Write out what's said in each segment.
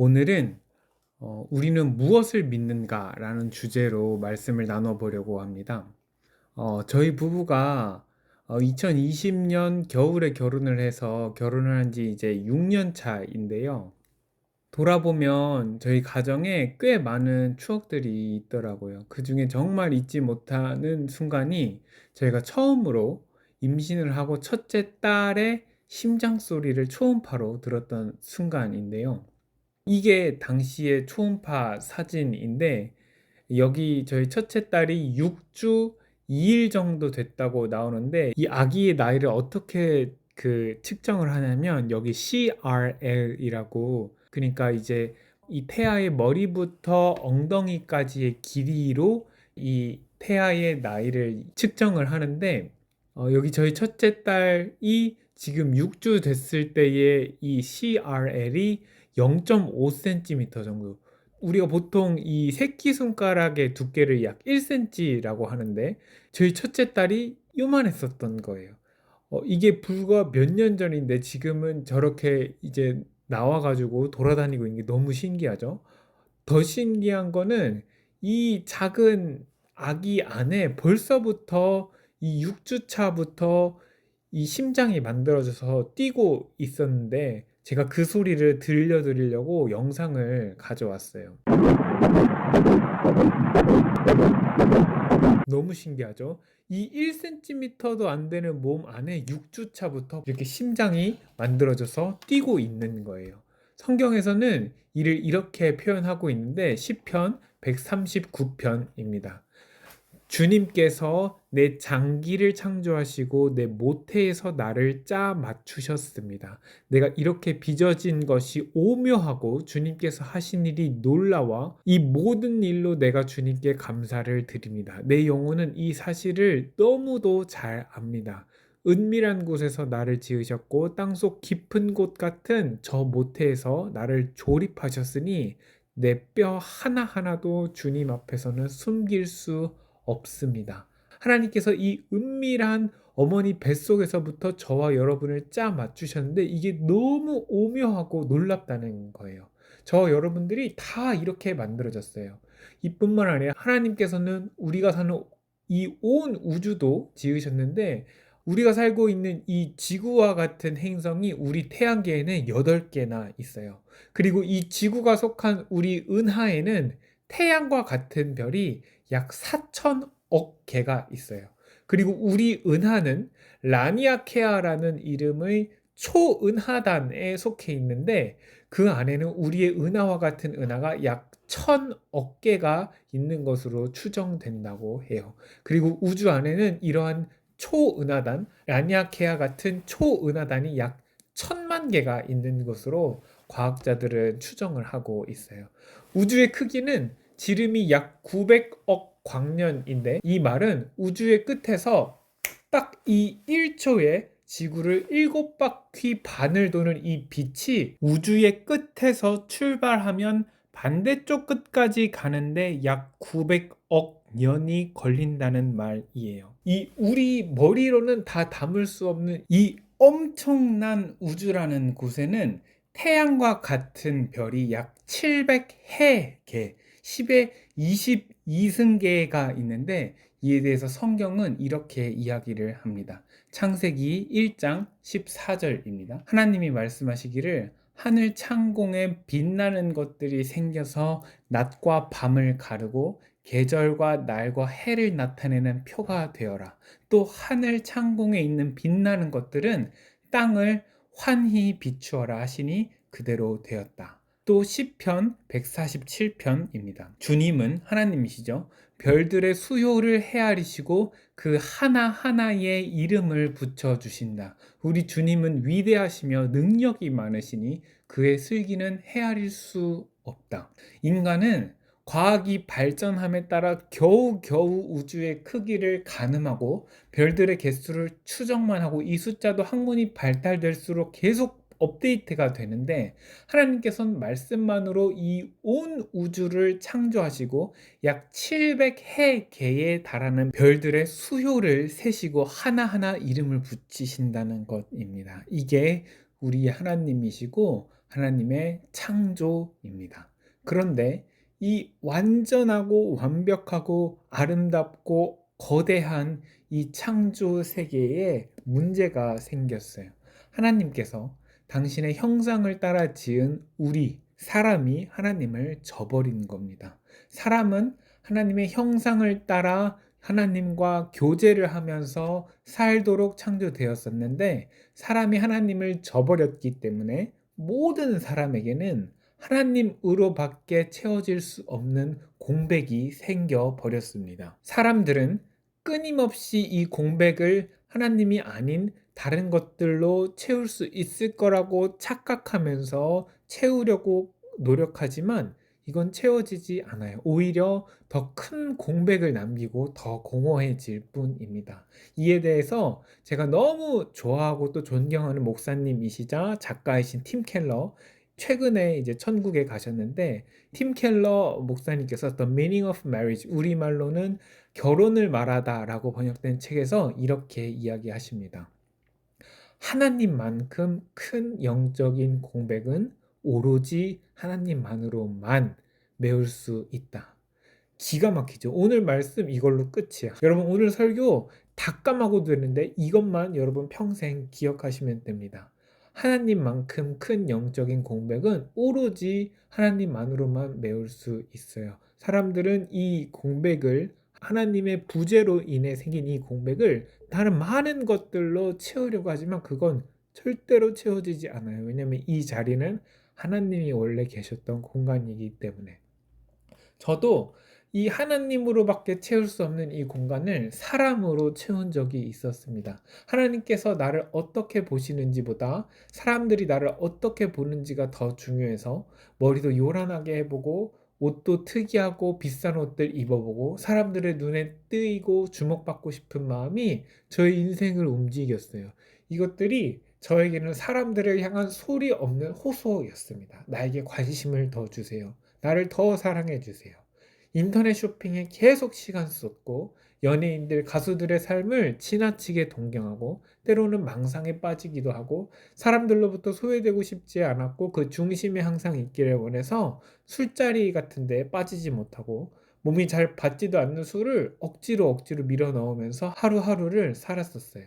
오늘은 우리는 무엇을 믿는가라는 주제로 말씀을 나눠보려고 합니다. 저희 부부가 2020년 겨울에 결혼을 해서 결혼을 한 지 이제 6년 차인데요. 돌아보면 저희 가정에 꽤 많은 추억들이 있더라고요. 그 중에 정말 잊지 못하는 순간이 저희가 처음으로 임신을 하고 첫째 딸의 심장 소리를 초음파로 들었던 순간인데요. 이게 당시의 초음파 사진인데 여기 저희 첫째 딸이 6주 2일 정도 됐다고 나오는데 이 아기의 나이를 어떻게 측정을 하냐면 여기 CRL이라고, 그러니까 이제 이 태아의 머리부터 엉덩이까지의 길이로 이 태아의 나이를 측정을 하는데 여기 저희 첫째 딸이 지금 6주 됐을 때의 이 CRL이 0.5cm 정도. 우리가 보통 이 새끼손가락의 두께를 약 1cm라고 하는데 저희 첫째 딸이 요만했었던 거예요. 이게 불과 몇 년 전인데 지금은 저렇게 이제 나와가지고 돌아다니고 있는 게 너무 신기하죠. 더 신기한 거는 이 작은 아기 안에 벌써부터 이 6주 차부터 이 심장이 만들어져서 뛰고 있었는데 제가 그 소리를 들려드리려고 영상을 가져왔어요. 너무 신기하죠? 이 1cm도 안 되는 몸 안에 6주 차부터 이렇게 심장이 만들어져서 뛰고 있는 거예요. 성경에서는 이를 이렇게 표현하고 있는데 시편 139편입니다. 주님께서 내 장기를 창조하시고 내 모태에서 나를 짜 맞추셨습니다. 내가 이렇게 빚어진 것이 오묘하고 주님께서 하신 일이 놀라워 이 모든 일로 내가 주님께 감사를 드립니다. 내 영혼은 이 사실을 너무도 잘 압니다. 은밀한 곳에서 나를 지으셨고 땅속 깊은 곳 같은 저 모태에서 나를 조립하셨으니 내 뼈 하나하나도 주님 앞에서는 숨길 수 없습니다. 하나님께서 이 은밀한 어머니 뱃속에서부터 저와 여러분을 짜 맞추셨는데 이게 너무 오묘하고 놀랍다는 거예요. 저 여러분들이 다 이렇게 만들어졌어요. 이뿐만 아니라 하나님께서는 우리가 사는 이 온 우주도 지으셨는데 우리가 살고 있는 이 지구와 같은 행성이 우리 태양계에는 8개나 있어요. 그리고 이 지구가 속한 우리 은하에는 태양과 같은 별이 약 4천억 개가 있어요. 그리고 우리 은하는 라니아케아라는 이름의 초은하단에 속해 있는데 그 안에는 우리의 은하와 같은 은하가 약 1,000억 개가 있는 것으로 추정된다고 해요. 그리고 우주 안에는 이러한 초은하단, 라니아케아 같은 초은하단이 약 1,000만 개가 있는 것으로 과학자들은 추정을 하고 있어요. 우주의 크기는 지름이 약 900억 광년인데 이 말은 우주의 끝에서 딱 이 1초에 지구를 7바퀴 반을 도는 이 빛이 우주의 끝에서 출발하면 반대쪽 끝까지 가는데 약 900억 년이 걸린다는 말이에요. 이 우리 머리로는 다 담을 수 없는 이 엄청난 우주라는 곳에는 태양과 같은 별이 약 700해 개, 10의 22승계가 있는데 이에 대해서 성경은 이렇게 이야기를 합니다. 창세기 1장 14절입니다. 하나님이 말씀하시기를 하늘 창공에 빛나는 것들이 생겨서 낮과 밤을 가르고 계절과 날과 해를 나타내는 표가 되어라. 또 하늘 창공에 있는 빛나는 것들은 땅을 환히 비추어라 하시니 그대로 되었다. 또 시편 147편입니다. 주님은 하나님이시죠. 별들의 수요를 헤아리시고 그 하나하나의 이름을 붙여주신다. 우리 주님은 위대하시며 능력이 많으시니 그의 슬기는 헤아릴 수 없다. 인간은 과학이 발전함에 따라 겨우겨우 우주의 크기를 가늠하고 별들의 개수를 추정만 하고 이 숫자도 학문이 발달될수록 계속 업데이트가 되는데 하나님께서는 말씀만으로 이 온 우주를 창조하시고 약 700해 개에 달하는 별들의 수효를 세시고 하나하나 이름을 붙이신다는 것입니다. 이게 우리 하나님이시고 하나님의 창조입니다. 그런데 이 완전하고 완벽하고 아름답고 거대한 이 창조 세계에 문제가 생겼어요. 하나님께서 당신의 형상을 따라 지은 우리 사람이 하나님을 저버린 겁니다. 사람은 하나님의 형상을 따라 하나님과 교제를 하면서 살도록 창조되었었는데 사람이 하나님을 저버렸기 때문에 모든 사람에게는 하나님으로밖에 채워질 수 없는 공백이 생겨 버렸습니다. 사람들은 끊임없이 이 공백을 하나님이 아닌 다른 것들로 채울 수 있을 거라고 착각하면서 채우려고 노력하지만 이건 채워지지 않아요. 오히려 더 큰 공백을 남기고 더 공허해질 뿐입니다. 이에 대해서 제가 너무 좋아하고 또 존경하는 목사님이시자 작가이신 팀 켈러, 최근에 이제 천국에 가셨는데 팀 켈러 목사님께서 The Meaning of Marriage, 우리말로는 결혼을 말하다라고 번역된 책에서 이렇게 이야기하십니다. 하나님만큼 큰 영적인 공백은 오로지 하나님만으로만 메울 수 있다. 기가 막히죠. 오늘 말씀 이걸로 끝이야. 여러분 오늘 설교 다 까먹어도 되는데 이것만 여러분 평생 기억하시면 됩니다. 하나님만큼 큰 영적인 공백은 오로지 하나님만으로만 메울 수 있어요. 사람들은 이 공백을 하나님의 부재로 인해 생긴 이 공백을 다른 많은 것들로 채우려고 하지만 그건 절대로 채워지지 않아요. 왜냐하면 이 자리는 하나님이 원래 계셨던 공간이기 때문에. 저도 이 하나님으로밖에 채울 수 없는 이 공간을 사람으로 채운 적이 있었습니다. 하나님께서 나를 어떻게 보시는지보다 사람들이 나를 어떻게 보는지가 더 중요해서 머리도 요란하게 해보고 옷도 특이하고 비싼 옷들 입어보고 사람들의 눈에 뜨이고 주목받고 싶은 마음이 저의 인생을 움직였어요. 이것들이 저에게는 사람들을 향한 소리 없는 호소였습니다. 나에게 관심을 더 주세요. 나를 더 사랑해 주세요. 인터넷 쇼핑에 계속 시간 썼고 연예인들, 가수들의 삶을 지나치게 동경하고 때로는 망상에 빠지기도 하고 사람들로부터 소외되고 싶지 않았고 그 중심에 항상 있기를 원해서 술자리 같은 데 빠지지 못하고 몸이 잘 받지도 않는 술을 억지로 밀어 넣으면서 하루하루를 살았었어요.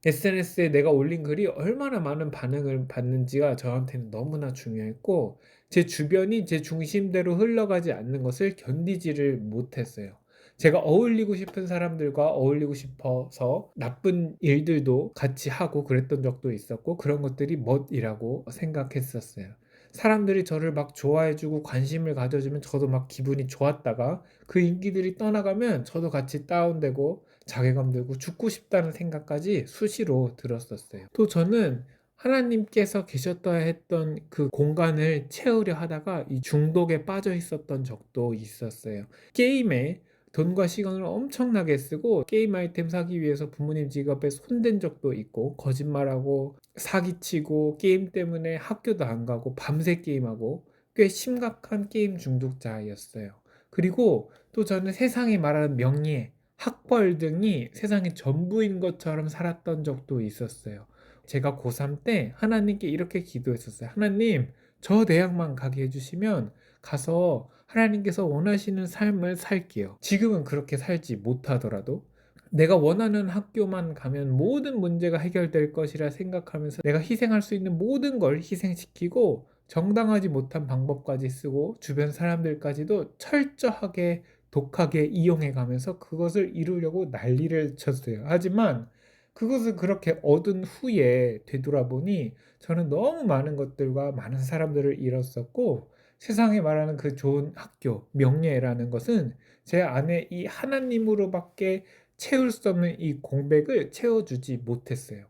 SNS에 내가 올린 글이 얼마나 많은 반응을 받는지가 저한테는 너무나 중요했고 제 주변이 제 중심대로 흘러가지 않는 것을 견디지를 못했어요. 제가 어울리고 싶은 사람들과 어울리고 싶어서 나쁜 일들도 같이 하고 그랬던 적도 있었고 그런 것들이 멋이라고 생각했었어요. 사람들이 저를 막 좋아해주고 관심을 가져주면 저도 막 기분이 좋았다가 그 인기들이 떠나가면 저도 같이 다운되고 자괴감 들고 죽고 싶다는 생각까지 수시로 들었었어요. 또 저는 하나님께서 계셨어야 했던 그 공간을 채우려 하다가 이 중독에 빠져 있었던 적도 있었어요. 게임에 돈과 시간을 엄청나게 쓰고 게임 아이템 사기 위해서 부모님 지갑에 손댄 적도 있고 거짓말하고 사기치고 게임 때문에 학교도 안 가고 밤새 게임하고 꽤 심각한 게임 중독자였어요. 그리고 또 저는 세상이 말하는 명예, 학벌 등이 세상의 전부인 것처럼 살았던 적도 있었어요. 제가 고3 때 하나님께 이렇게 기도했었어요. 하나님, 저 대학만 가게 해주시면 가서 하나님께서 원하시는 삶을 살게요. 지금은 그렇게 살지 못하더라도 내가 원하는 학교만 가면 모든 문제가 해결될 것이라 생각하면서 내가 희생할 수 있는 모든 걸 희생시키고 정당하지 못한 방법까지 쓰고 주변 사람들까지도 철저하게 독하게 이용해 가면서 그것을 이루려고 난리를 쳤어요. 하지만 그것을 그렇게 얻은 후에 되돌아보니 저는 너무 많은 것들과 많은 사람들을 잃었었고 세상에 말하는 그 좋은 학교, 명예라는 것은 제 안에 이 하나님으로밖에 채울 수 없는 이 공백을 채워주지 못했어요.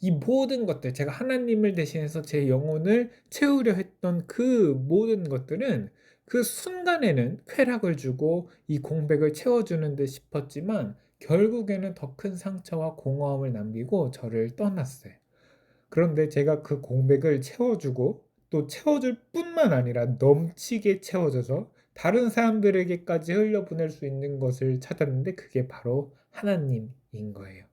이 모든 것들, 제가 하나님을 대신해서 제 영혼을 채우려 했던 그 모든 것들은 그 순간에는 쾌락을 주고 이 공백을 채워주는 듯 싶었지만 결국에는 더 큰 상처와 공허함을 남기고 저를 떠났어요. 그런데 제가 그 공백을 채워주고 또 채워줄 뿐만 아니라 넘치게 채워져서 다른 사람들에게까지 흘려보낼 수 있는 것을 찾았는데 그게 바로 하나님인 거예요.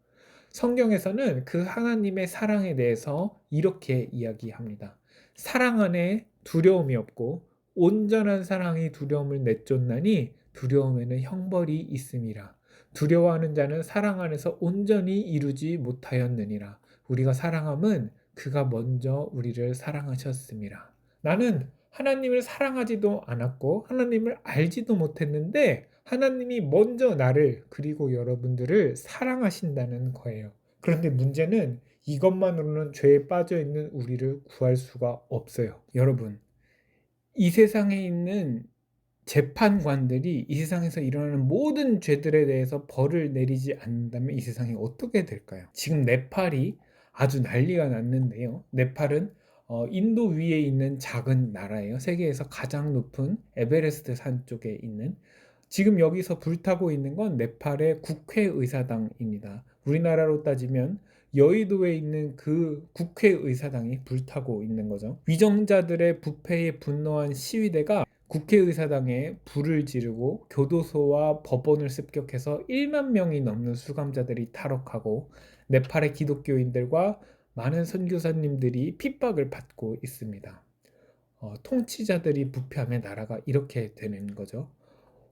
성경에서는 그 하나님의 사랑에 대해서 이렇게 이야기합니다. 사랑 안에 두려움이 없고 온전한 사랑이 두려움을 내쫓나니 두려움에는 형벌이 있음이라. 두려워하는 자는 사랑 안에서 온전히 이루지 못하였느니라. 우리가 사랑함은 그가 먼저 우리를 사랑하셨음이라. 나는 하나님을 사랑하지도 않았고 하나님을 알지도 못했는데 하나님이 먼저 나를 그리고 여러분들을 사랑하신다는 거예요. 그런데 문제는 이것만으로는 죄에 빠져 있는 우리를 구할 수가 없어요. 여러분, 이 세상에 있는 재판관들이 이 세상에서 일어나는 모든 죄들에 대해서 벌을 내리지 않는다면 이 세상이 어떻게 될까요? 지금 네팔이 아주 난리가 났는데요. 네팔은 인도 위에 있는 작은 나라예요. 세계에서 가장 높은 에베레스트 산 쪽에 있는. 지금 여기서 불타고 있는 건 네팔의 국회의사당입니다. 우리나라로 따지면 여의도에 있는 그 국회의사당이 불타고 있는 거죠. 위정자들의 부패에 분노한 시위대가 국회의사당에 불을 지르고 교도소와 법원을 습격해서 1만 명이 넘는 수감자들이 탈옥하고 네팔의 기독교인들과 많은 선교사님들이 핍박을 받고 있습니다. 통치자들이 부패하면 나라가 이렇게 되는 거죠.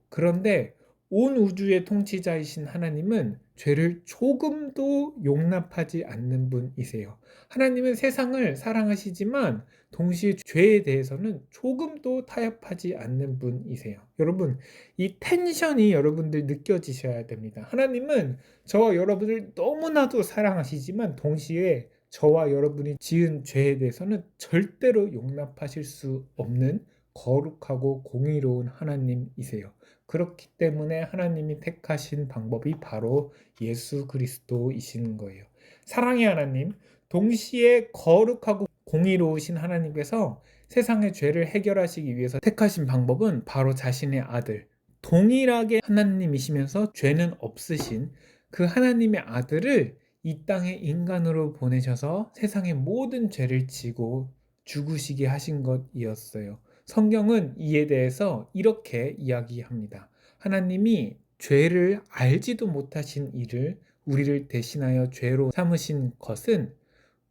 그런데 온 우주의 통치자이신 하나님은 죄를 조금도 용납하지 않는 분이세요. 하나님은 세상을 사랑하시지만 동시에 죄에 대해서는 조금도 타협하지 않는 분이세요. 여러분, 이 텐션이 여러분들 느껴지셔야 됩니다. 하나님은 저와 여러분을 너무나도 사랑하시지만 동시에 저와 여러분이 지은 죄에 대해서는 절대로 용납하실 수 없는 거룩하고 공의로운 하나님이세요. 그렇기 때문에 하나님이 택하신 방법이 바로 예수 그리스도이신 거예요. 사랑의 하나님, 동시에 거룩하고 공의로우신 하나님께서 세상의 죄를 해결하시기 위해서 택하신 방법은 바로 자신의 아들, 동일하게 하나님이시면서 죄는 없으신 그 하나님의 아들을 이 땅에 인간으로 보내셔서 세상의 모든 죄를 지고 죽으시게 하신 것이었어요. 성경은 이에 대해서 이렇게 이야기합니다. 하나님이 죄를 알지도 못하신 이를 우리를 대신하여 죄로 삼으신 것은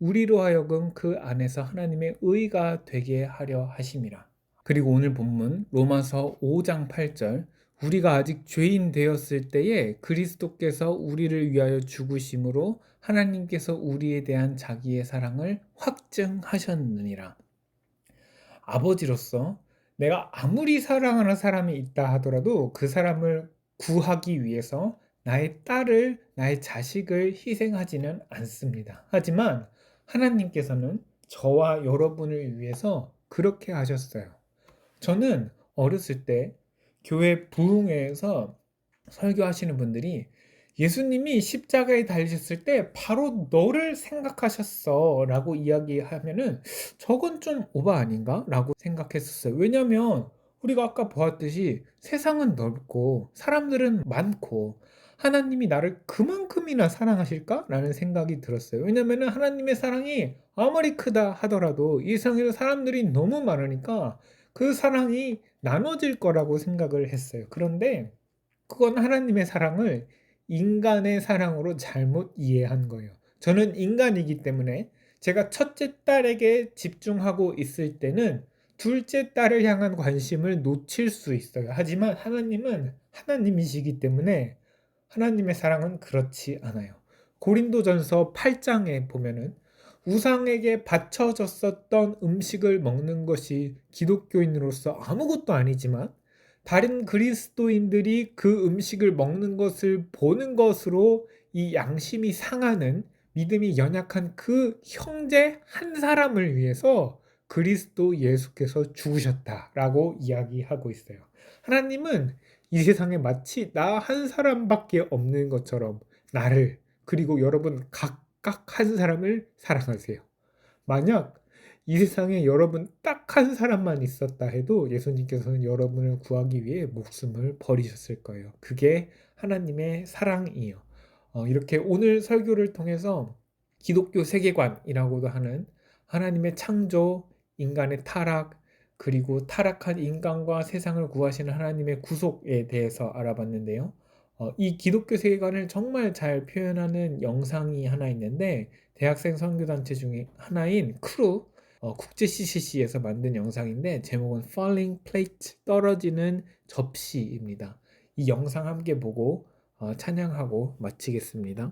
우리로 하여금 그 안에서 하나님의 의가 되게 하려 하심이라. 그리고 오늘 본문 로마서 5장 8절, 우리가 아직 죄인 되었을 때에 그리스도께서 우리를 위하여 죽으심으로 하나님께서 우리에 대한 자기의 사랑을 확증하셨느니라. 아버지로서 내가 아무리 사랑하는 사람이 있다 하더라도 그 사람을 구하기 위해서 나의 딸을, 나의 자식을 희생하지는 않습니다. 하지만 하나님께서는 저와 여러분을 위해서 그렇게 하셨어요. 저는 어렸을 때 교회 부흥회에서 설교하시는 분들이 예수님이 십자가에 달리셨을 때 바로 너를 생각하셨어 라고 이야기하면은 저건 좀 오바 아닌가? 라고 생각했었어요. 왜냐면 우리가 아까 보았듯이 세상은 넓고 사람들은 많고 하나님이 나를 그만큼이나 사랑하실까? 라는 생각이 들었어요. 왜냐면 하나님의 사랑이 아무리 크다 하더라도 이 세상에 사람들이 너무 많으니까 그 사랑이 나눠질 거라고 생각을 했어요. 그런데 그건 하나님의 사랑을 인간의 사랑으로 잘못 이해한 거예요. 저는 인간이기 때문에 제가 첫째 딸에게 집중하고 있을 때는 둘째 딸을 향한 관심을 놓칠 수 있어요. 하지만 하나님은 하나님이시기 때문에 하나님의 사랑은 그렇지 않아요. 고린도전서 8장에 보면은 우상에게 바쳐졌었던 음식을 먹는 것이 기독교인으로서 아무것도 아니지만 다른 그리스도인들이 그 음식을 먹는 것을 보는 것으로 이 양심이 상하는 믿음이 연약한 그 형제 한 사람을 위해서 그리스도 예수께서 죽으셨다라고 이야기하고 있어요. 하나님은 이 세상에 마치 나 한 사람밖에 없는 것처럼 나를 그리고 여러분 각각 한 사람을 사랑하세요. 만약 이 세상에 여러분 딱 한 사람만 있었다 해도 예수님께서는 여러분을 구하기 위해 목숨을 버리셨을 거예요. 그게 하나님의 사랑이에요. 이렇게 오늘 설교를 통해서 기독교 세계관이라고도 하는 하나님의 창조, 인간의 타락, 그리고 타락한 인간과 세상을 구하시는 하나님의 구속에 대해서 알아봤는데요. 이 기독교 세계관을 정말 잘 표현하는 영상이 하나 있는데 대학생 선교단체 중에 하나인 크루 국제 CCC에서 만든 영상인데 제목은 Falling Plate, 떨어지는 접시입니다. 이 영상 함께 보고 찬양하고 마치겠습니다.